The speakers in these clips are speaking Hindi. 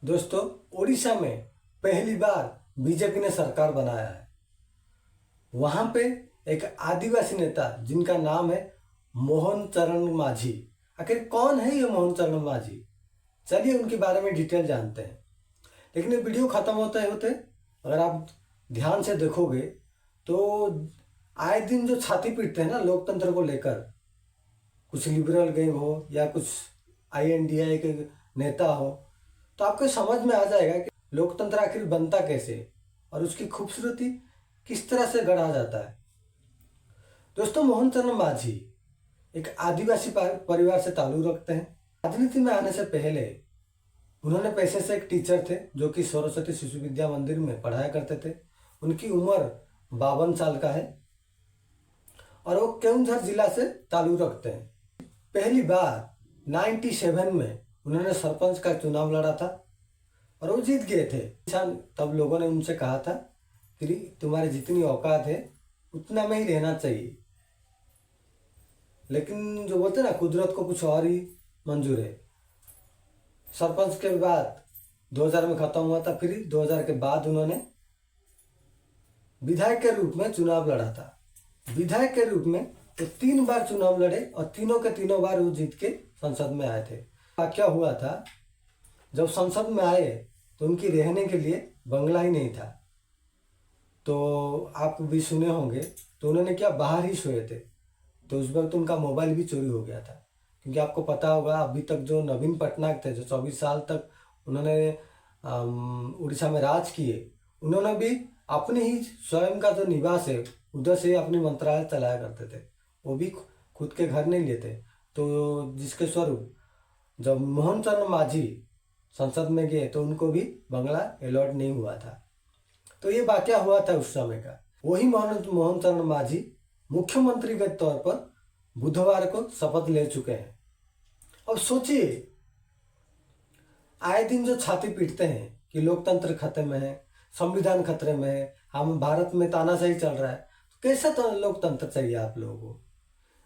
दोस्तों, उड़ीसा में पहली बार बीजेपी ने सरकार बनाया है। वहां पे एक आदिवासी नेता जिनका नाम है मोहन चरण मांझी। आखिर कौन है ये मोहन चरण मांझी? चलिए उनके बारे में डिटेल जानते हैं। लेकिन ये वीडियो खत्म होते होते अगर आप ध्यान से देखोगे तो आए दिन जो छाती पीटते हैं ना लोकतंत्र को लेकर, कुछ लिबरल गैंग हो या कुछ INDI के नेता हो, तो आपको समझ में आ जाएगा कि लोकतंत्र आखिर बनता कैसे और उसकी खूबसूरती किस तरह से गढ़ा जाता है। दोस्तों, मोहन चरण मांझी एक आदिवासी परिवार से ताल्लुक रखते हैं। राजनीति में आने से पहले उन्होंने पैसे से एक टीचर थे जो कि सरस्वती शिशु विद्या मंदिर में पढ़ाया करते थे। उनकी उम्र 52 साल का है और वो केवंझर जिला से ताल्लुक रखते हैं। पहली बार 97 में उन्होंने सरपंच का चुनाव लड़ा था और वो जीत गए थे। तब लोगों ने उनसे कहा था कि तुम्हारी जितनी औकात है उतना में ही रहना चाहिए, लेकिन जो बोलते हैं ना, कुदरत को कुछ और ही मंजूर है। सरपंच के बाद 2000 में खत्म हुआ था। फिर 2000 के बाद उन्होंने विधायक के रूप में चुनाव लड़ा था। विधायक के रूप में तो 3 बार चुनाव लड़े और तीनों के तीनों बार वो जीत के संसद में आए थे। क्या हुआ था, जब संसद में आए तो उनकी रहने के लिए बंगला ही नहीं था। तो आप भी सुने होंगे, तो उन्होंने क्या बाहर ही सोए थे। तो उस वक्त उनका मोबाइल भी चोरी हो गया था। क्योंकि आपको पता होगा, अभी तक जो नवीन पटनायक थे, जो 24 साल तक उन्होंने उड़ीसा में राज किए, उन्होंने भी अपने ही स्वयं का जो निवास है उधर से अपनी मंत्रालय चलाया करते थे। वो भी खुद के घर नहीं लेते। तो जिसके स्वरूप जब मोहन चरण मांझी संसद में गए तो उनको भी बंगला अलॉट नहीं हुआ था। तो ये वाकया हुआ था उस समय का। वही मोहन चरण मांझी मुख्यमंत्री के तौर पर बुधवार को शपथ ले चुके हैं। अब सोचिए, आए दिन जो छाती पीटते हैं कि लोकतंत्र खतरे में है, संविधान खतरे में है, हम भारत में तानाशाही चल रहा है, तो कैसा तो लोकतंत्र चाहिए आप लोगों को?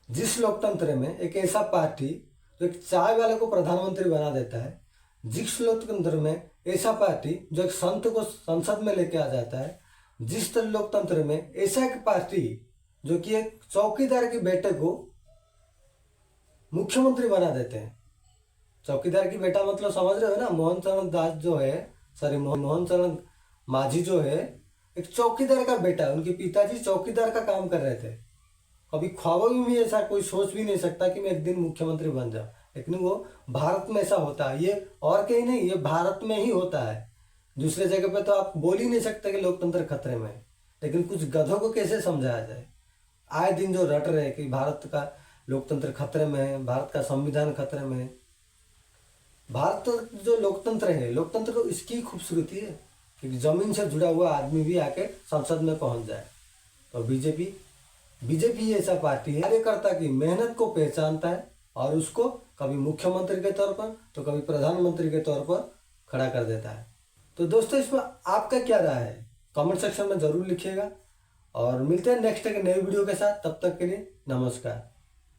जिस लोकतंत्र में एक ऐसा पार्टी जो एक चाय वाले को प्रधानमंत्री बना देता है, जिस लोकतंत्र में ऐसा पार्टी जो एक संत को संसद में लेके आ जाता है, जिस लोकतंत्र में ऐसा एक पार्टी जो कि एक चौकीदार के बेटे को मुख्यमंत्री बना देते हैं। चौकीदार की बेटा मतलब समझ रहे हो ना, मोहन चरण दास जो है, सॉरी मोहन चरण मांझी जो है, एक चौकीदार का बेटा है। उनके पिताजी चौकीदार का काम कर रहे थे। कभी ख्वाबों में भी ऐसा कोई सोच भी नहीं सकता कि मैं एक दिन मुख्यमंत्री बन जाऊं, लेकिन वो भारत में ऐसा होता है। ये और कहीं नहीं, ये भारत में ही होता है। दूसरे जगह पे तो आप बोल ही नहीं सकते कि लोकतंत्र खतरे में है। लेकिन कुछ गधों को कैसे समझाया जाए? आए दिन जो रट रहे कि भारत का लोकतंत्र खतरे में है, भारत का संविधान खतरे में है। भारत जो लोकतंत्र है, लोकतंत्र को इसकी खूबसूरती है कि जमीन से जुड़ा हुआ आदमी भी आके संसद में पहुंच जाए। तो बीजेपी ऐसा पार्टी है, कार्यकर्ता की मेहनत को पहचानता है और उसको कभी मुख्यमंत्री के तौर पर तो कभी प्रधानमंत्री के तौर पर खड़ा कर देता है। तो दोस्तों, इसमें आपका क्या राय है? कमेंट सेक्शन में जरूर लिखिएगा और मिलते हैं नेक्स्ट एक नए वीडियो के साथ। तब तक के लिए नमस्कार।